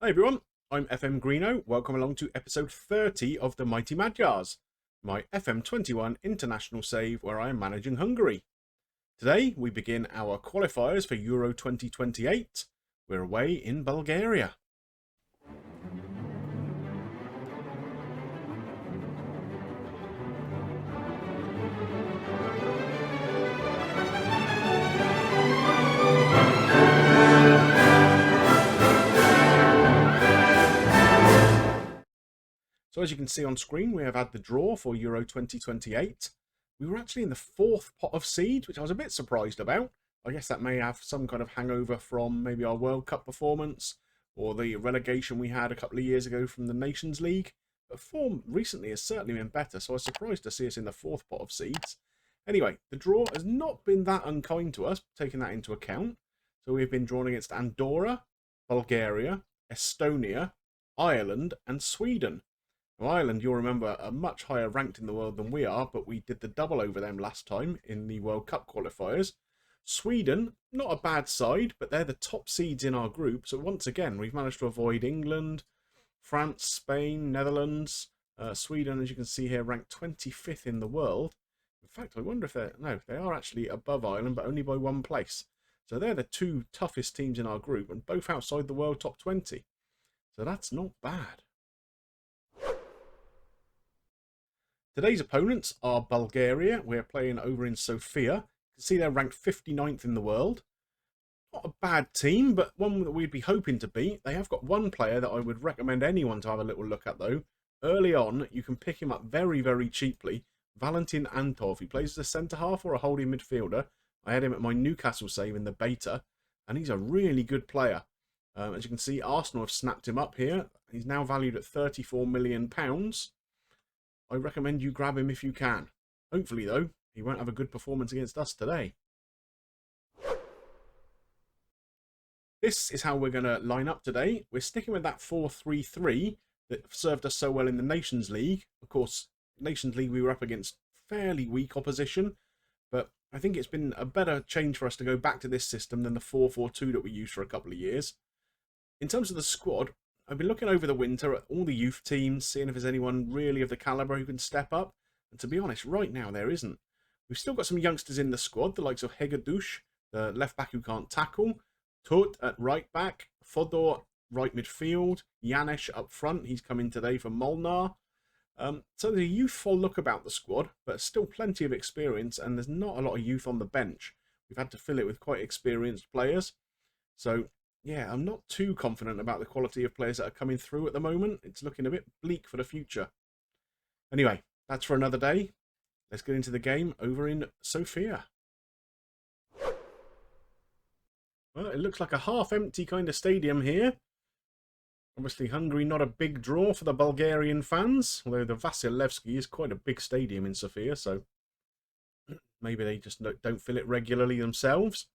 Hi everyone, I'm FMGreeno. Welcome along to episode 30 of the Mighty Magyars, my FM21 international save where I am managing Hungary. Today we begin our qualifiers for Euro 2028. We're away in Bulgaria. So as you can see on screen, we have had the draw for Euro 2028. We were actually in the fourth pot of seed, which I was a bit surprised about. I guess that may have some kind of hangover from maybe our World Cup performance or the relegation we had a couple of years ago from the Nations League. But form recently has certainly been better, so I was surprised to see us in the fourth pot of seeds. Anyway, the draw has not been that unkind to us, taking that into account. So we've been drawn against Andorra, Bulgaria, Estonia, Ireland and Sweden. Now, Ireland, you'll remember, are much higher ranked in the world than we are, but we did the double over them last time in the World Cup qualifiers. Sweden, not a bad side, but they're the top seeds in our group. So once again, we've managed to avoid England, France, Spain, Netherlands. Sweden, as you can see here, ranked 25th in the world. In fact, I wonder if they are actually above Ireland, but only by one place. So they're the two toughest teams in our group, and both outside the world top 20. So that's not bad. Today's opponents are Bulgaria. We're playing over in Sofia. You can see they're ranked 59th in the world. Not a bad team, but one that we'd be hoping to beat. They have got one player that I would recommend anyone to have a little look at, though. Early on, you can pick him up very, very cheaply. Valentin Antov. He plays as a centre-half or a holding midfielder. I had him at my Newcastle save in the beta, and he's a really good player. As you can see, Arsenal have snapped him up here. He's now valued at £34 million. I recommend you grab him if you can. Hopefully, though, he won't have a good performance against us today. This is how we're going to line up today. We're sticking with that 4-3-3 that served us so well in the Nations League. Of course, Nations League we were up against fairly weak opposition, but I think it's been a better change for us to go back to this system than the 4-4-2 that we used for a couple of years. In terms of the squad, I've been looking over the winter at all the youth teams, seeing if there's anyone really of the calibre who can step up. And to be honest, right now there isn't. We've still got some youngsters in the squad, the likes of Hegedus, the left back who can't tackle, Tut at right back, Fodor right midfield, Janesh up front, he's come in today for Molnar. So there's a youthful look about the squad, but still plenty of experience, and there's not a lot of youth on the bench. We've had to fill it with quite experienced players. So yeah, I'm not too confident about the quality of players that are coming through at the moment. It's looking a bit bleak for the future. Anyway, that's for another day. Let's get into the game over in Sofia. Well, it looks like a half-empty kind of stadium here. Obviously, Hungary not a big draw for the Bulgarian fans, although the Vasil Levski is quite a big stadium in Sofia, so maybe they just don't fill it regularly themselves.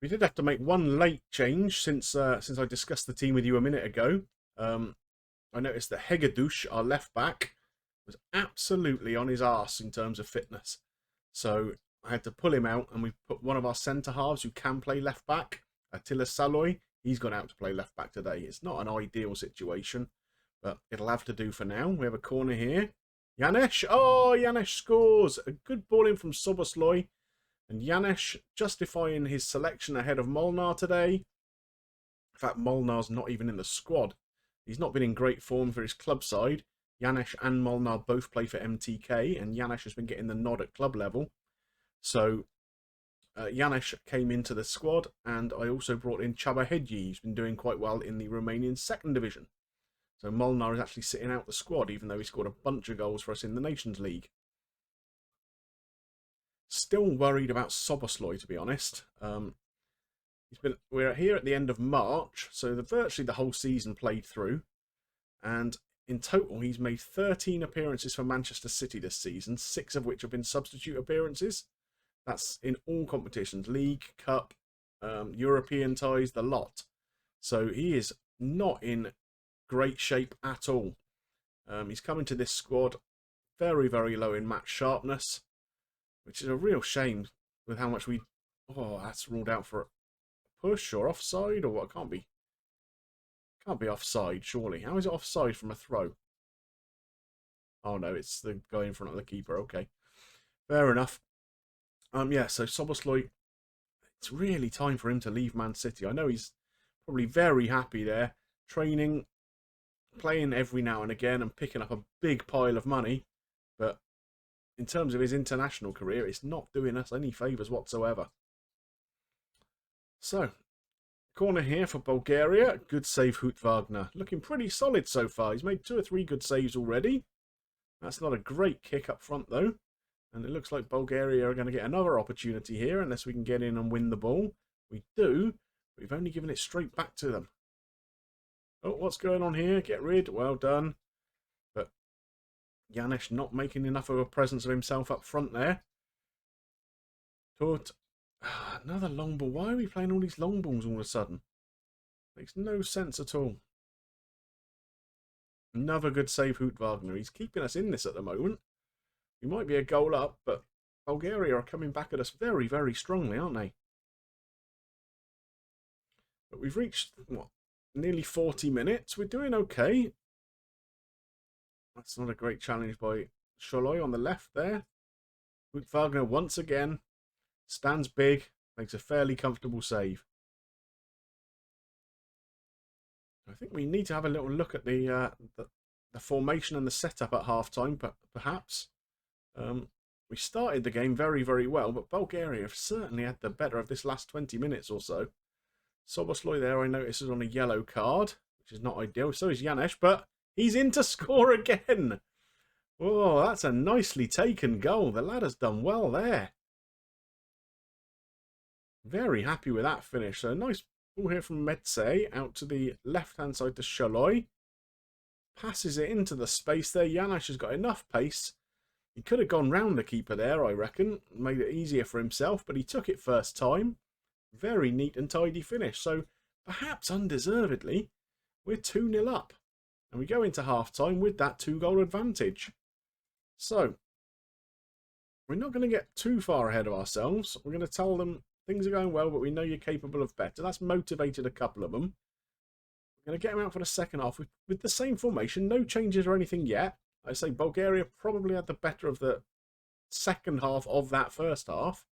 We did have to make one late change since I discussed the team with you a minute ago. I noticed that Hegedus, our left back, was absolutely on his arse in terms of fitness. So I had to pull him out, and we put one of our centre halves who can play left back, Attila Saloy. He's gone out to play left back today. It's not an ideal situation, but it'll have to do for now. We have a corner here. Janesh, oh, Janesh scores. A good ball in from Sobosloy. And Janesh justifying his selection ahead of Molnar today. In fact, Molnar's not even in the squad. He's not been in great form for his club side. Janesh and Molnar both play for MTK, and Janesh has been getting the nod at club level. So Janesh came into the squad, and I also brought in Chabahedji. He's been doing quite well in the Romanian second division. So Molnar is actually sitting out the squad, even though he scored a bunch of goals for us in the Nations League. Still worried about Sobosloy, to be honest. We're here at the end of March, so virtually the whole season played through. And in total, he's made 13 appearances for Manchester City this season, 6 of which have been substitute appearances. That's in all competitions, League, Cup, European ties, the lot. So he is not in great shape at all. He's come into this squad very, very low in match sharpness, which is a real shame with how much we... Oh, that's ruled out for a push or offside or what? It can't be. Can't be offside, surely. How is it offside from a throw? Oh, no, it's the guy in front of the keeper. Okay. Fair enough. Yeah, so Szoboszlai, it's really time for him to leave Man City. I know he's probably very happy there, training, playing every now and again and picking up a big pile of money. But in terms of his international career, it's not doing us any favours whatsoever. So, corner here for Bulgaria. Good save, Hoot Wagner. Looking pretty solid so far. He's made 2 or 3 good saves already. That's not a great kick up front, though. And it looks like Bulgaria are going to get another opportunity here, unless we can get in and win the ball. We do, but we've only given it straight back to them. Oh, what's going on here? Get rid. Well done. But Janes not making enough of a presence of himself up front there. Tort. Another long ball. Why are we playing all these long balls all of a sudden? Makes no sense at all. Another good save, Hoot Wagner. He's keeping us in this at the moment. We might be a goal up, but Bulgaria are coming back at us very, very strongly, aren't they? But we've reached, what, nearly 40 minutes. We're doing okay. That's not a great challenge by Sholoi on the left there. Hoot Wagner once again stands big, makes a fairly comfortable save. I think we need to have a little look at the formation and the setup at half-time, perhaps. We started the game very, very well, but Bulgaria have certainly had the better of this last 20 minutes or so. Szoboszlai there, I notice, is on a yellow card, which is not ideal. So is Janes, but he's in to score again. Oh, that's a nicely taken goal. The lad has done well there. Very happy with that finish. So nice ball here from Medse out to the left-hand side to Sholoi. Passes it into the space there. Janes has got enough pace. He could have gone round the keeper there, I reckon. Made it easier for himself, but he took it first time. Very neat and tidy finish. So perhaps undeservedly, we're 2-0 up. And we go into half-time with that 2-goal advantage. So, we're not going to get too far ahead of ourselves. We're going to tell them things are going well, but we know you're capable of better. That's motivated a couple of them. We're going to get them out for the second half with the same formation. No changes or anything yet. I say Bulgaria probably had the better of the second half of that first half.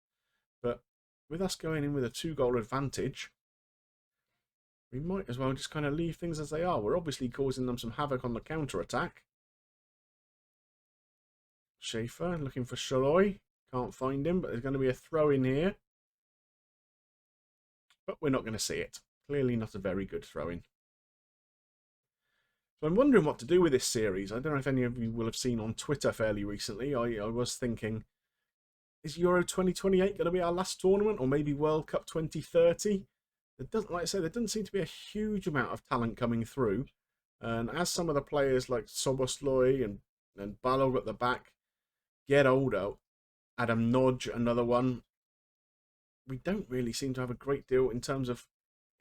But with us going in with a 2-goal advantage, we might as well just kind of leave things as they are. We're obviously causing them some havoc on the counter-attack. Schaefer looking for Sholoi. Can't find him, but there's going to be a throw in here. But we're not going to see it. Clearly not a very good throw-in. So I'm wondering what to do with this series. I don't know if any of you will have seen on Twitter fairly recently. I was thinking, is Euro 2028 going to be our last tournament? Or maybe World Cup 2030? Like I say, there doesn't seem to be a huge amount of talent coming through. And as some of the players like Szoboszlai and Balog at the back get older, Adam Nodge, another one, we don't really seem to have a great deal in terms of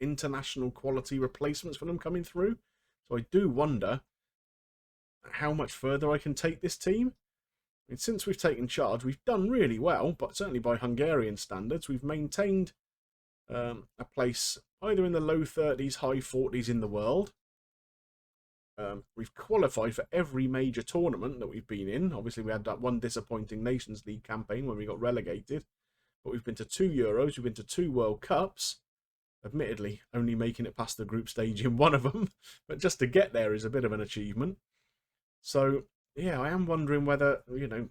international quality replacements for them coming through. So I do wonder how much further I can take this team. I mean, since we've taken charge, we've done really well, but certainly by Hungarian standards, we've maintained a place either in the low 30s, high 40s in the world. We've qualified for every major tournament that we've been in. Obviously, we had that one disappointing Nations League campaign when we got relegated. But we've been to 2 Euros, we've been to 2 World Cups. Admittedly, only making it past the group stage in one of them. But just to get there is a bit of an achievement. So, yeah, I am wondering whether, you know,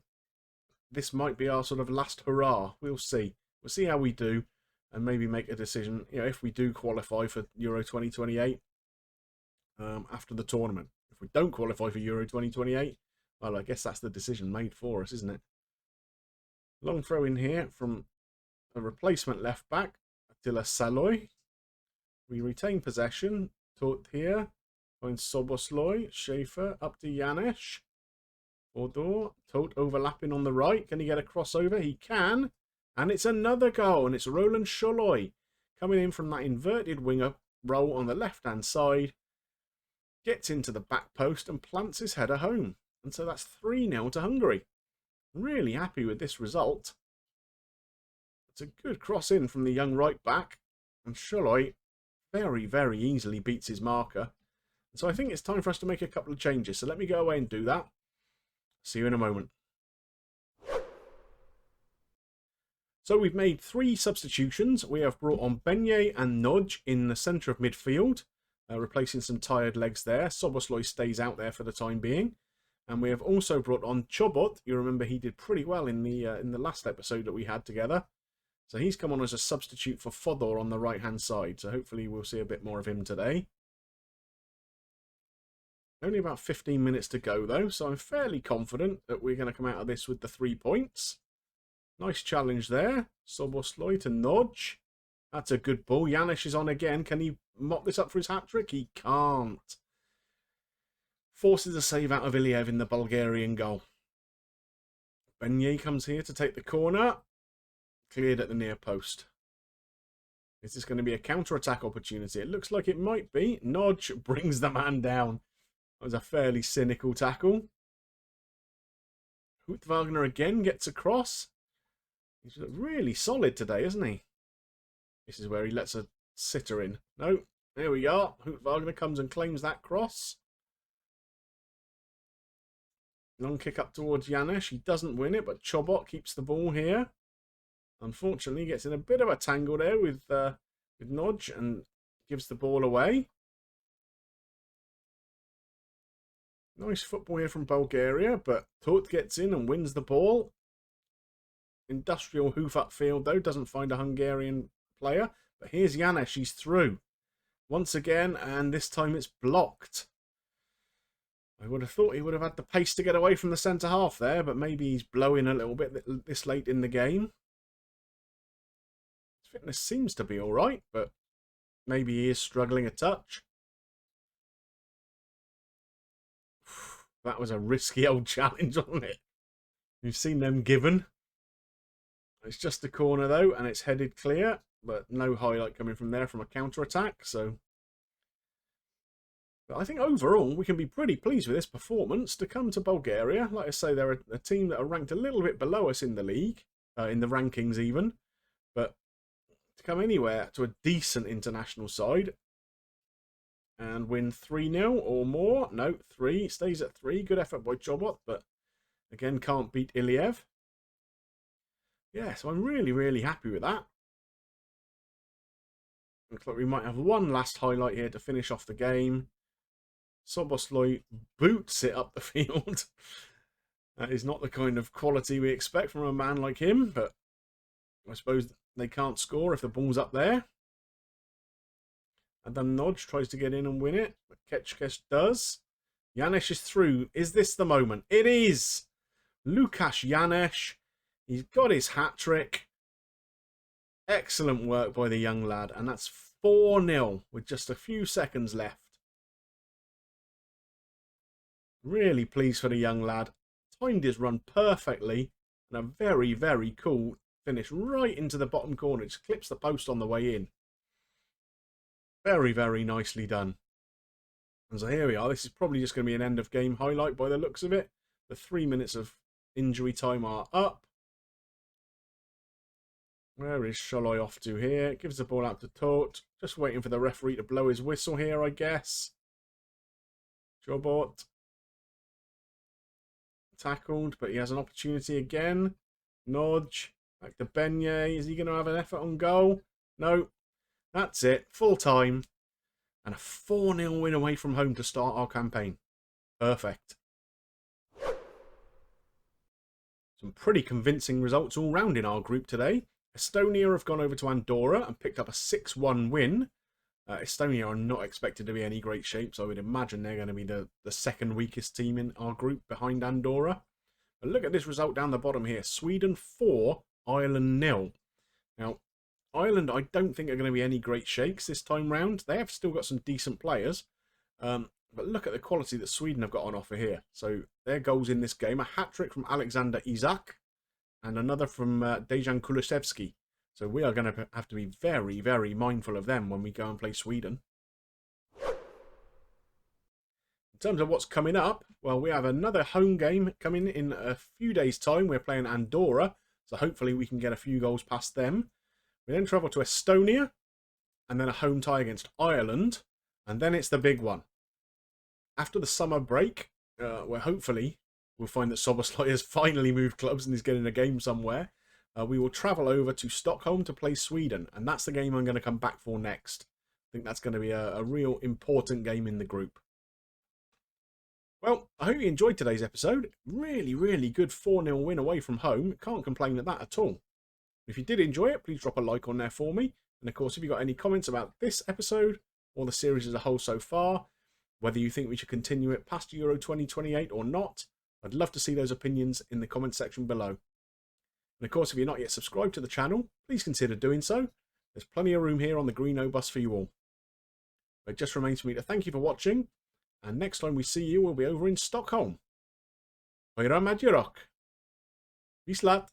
this might be our sort of last hurrah. We'll see. We'll see how we do. And maybe make a decision, you know, if we do qualify for Euro 2028 after the tournament. If we don't qualify for Euro 2028, well, I guess that's the decision made for us, isn't it? Long throw in here from a replacement left back, Attila Szalai. We retain possession. Tot here. Finds Szoboszlai. Schaefer up to Janes. Odor. Tot overlapping on the right. Can he get a crossover? He can. And it's another goal. And it's Roland Sholoi coming in from that inverted winger role on the left-hand side. Gets into the back post and plants his header home. And so that's 3-0 to Hungary. Really happy with this result. It's a good cross in from the young right back. And Sholoi very, very easily beats his marker. So I think it's time for us to make a couple of changes. So let me go away and do that. See you in a moment. So we've made 3 substitutions. We have brought on Benye and Nodge in the centre of midfield, replacing some tired legs there. Sobosloy stays out there for the time being. And we have also brought on Chobot. You remember he did pretty well in the last episode that we had together. So he's come on as a substitute for Fodor on the right-hand side. So hopefully we'll see a bit more of him today. Only about 15 minutes to go, though. So I'm fairly confident that we're going to come out of this with the 3 points. Nice challenge there. Sobosloy to Nodge. That's a good ball. Janesh is on again. Can he mop this up for his hat-trick? He can't. Forces a save out of Iliev in the Bulgarian goal. Benye comes here to take the corner. Cleared at the near post. Is this going to be a counter-attack opportunity? It looks like it might be. Nodge brings the man down. That was a fairly cynical tackle. Hoot Wagner again gets across. He's really solid today, isn't he? This is where he lets a sitter in. No, there we are. Hoot Wagner comes and claims that cross. Long kick up towards Janesh. He doesn't win it, but Chobot keeps the ball here. Unfortunately, he gets in a bit of a tangle there with Nodge and gives the ball away. Nice football here from Bulgaria, but Tut gets in and wins the ball. Industrial hoof upfield, though, doesn't find a Hungarian player. But here's Janesh, he's through. Once again, and this time it's blocked. I would have thought he would have had the pace to get away from the centre-half there, but maybe he's blowing a little bit this late in the game. His fitness seems to be alright, but maybe he is struggling a touch. That was a risky old challenge, wasn't it? You've seen them given. It's just a corner, though, and it's headed clear, but no highlight coming from there from a counter-attack, so... But I think overall, we can be pretty pleased with this performance to come to Bulgaria. Like I say, they're a team that are ranked a little bit below us in the league, in the rankings even, but to come anywhere to a decent international side and win 3-0 or more. No, 3. Stays at 3. Good effort by Chobot, but again, can't beat Iliev. Yeah, so I'm really, really happy with that. Looks like we might have one last highlight here to finish off the game. Sobosloy boots it up the field. That is not the kind of quality we expect from a man like him, but I suppose they can't score if the ball's up there. Adam Nodge tries to get in and win it, but Ketchkesh does. Janesh is through. Is this the moment? It is! Lukasz Janesh. He's got his hat-trick. Excellent work by the young lad. And that's 4-0 with just a few seconds left. Really pleased for the young lad. Timed his run perfectly. And a very, very cool finish right into the bottom corner. Just clips the post on the way in. Very, very nicely done. And so here we are. This is probably just going to be an end of game highlight by the looks of it. The 3 minutes of injury time are up. Where is Sholoi off to here? Gives the ball out to Tot. Just waiting for the referee to blow his whistle here, I guess. Chobot. Tackled, but he has an opportunity again. Nodge. Back to Benye. Is he going to have an effort on goal? No. That's it. Full time. And a 4-0 win away from home to start our campaign. Perfect. Some pretty convincing results all round in our group today. Estonia have gone over to Andorra and picked up a 6-1 win. Estonia are not expected to be any great shape, so I would imagine they're going to be the second weakest team in our group behind Andorra. But look at this result down the bottom here. Sweden 4, Ireland 0. Now, Ireland I don't think are going to be any great shakes this time round. They have still got some decent players. But look at the quality that Sweden have got on offer here. So their goals in this game, a hat-trick from Alexander Isak and another from Dejan Kulusevski. So we are going to have to be very, very mindful of them when we go and play Sweden. In terms of what's coming up, well, we have another home game coming in a few days' time. We're playing Andorra, so hopefully we can get a few goals past them. We then travel to Estonia, and then a home tie against Ireland, and then it's the big one. after the summer break, where hopefully we'll find that Soboslai has finally moved clubs and is getting a game somewhere, we will travel over to Stockholm to play Sweden, and that's the game I'm going to come back for next. I think that's going to be a real important game in the group. Well, I hope you enjoyed today's episode. Really, really good 4-0 win away from home. Can't complain at that at all. If you did enjoy it, please drop a like on there for me. And of course, if you've got any comments about this episode or the series as a whole so far, whether you think we should continue it past Euro 2028 or not, I'd love to see those opinions in the comment section below. And of course, if you're not yet subscribed to the channel, please consider doing so. There's plenty of room here on the Greenobus for you all. It just remains for me to thank you for watching, and next time we see you, we'll be over in Stockholm. Mighty Magyars. Peace, lad.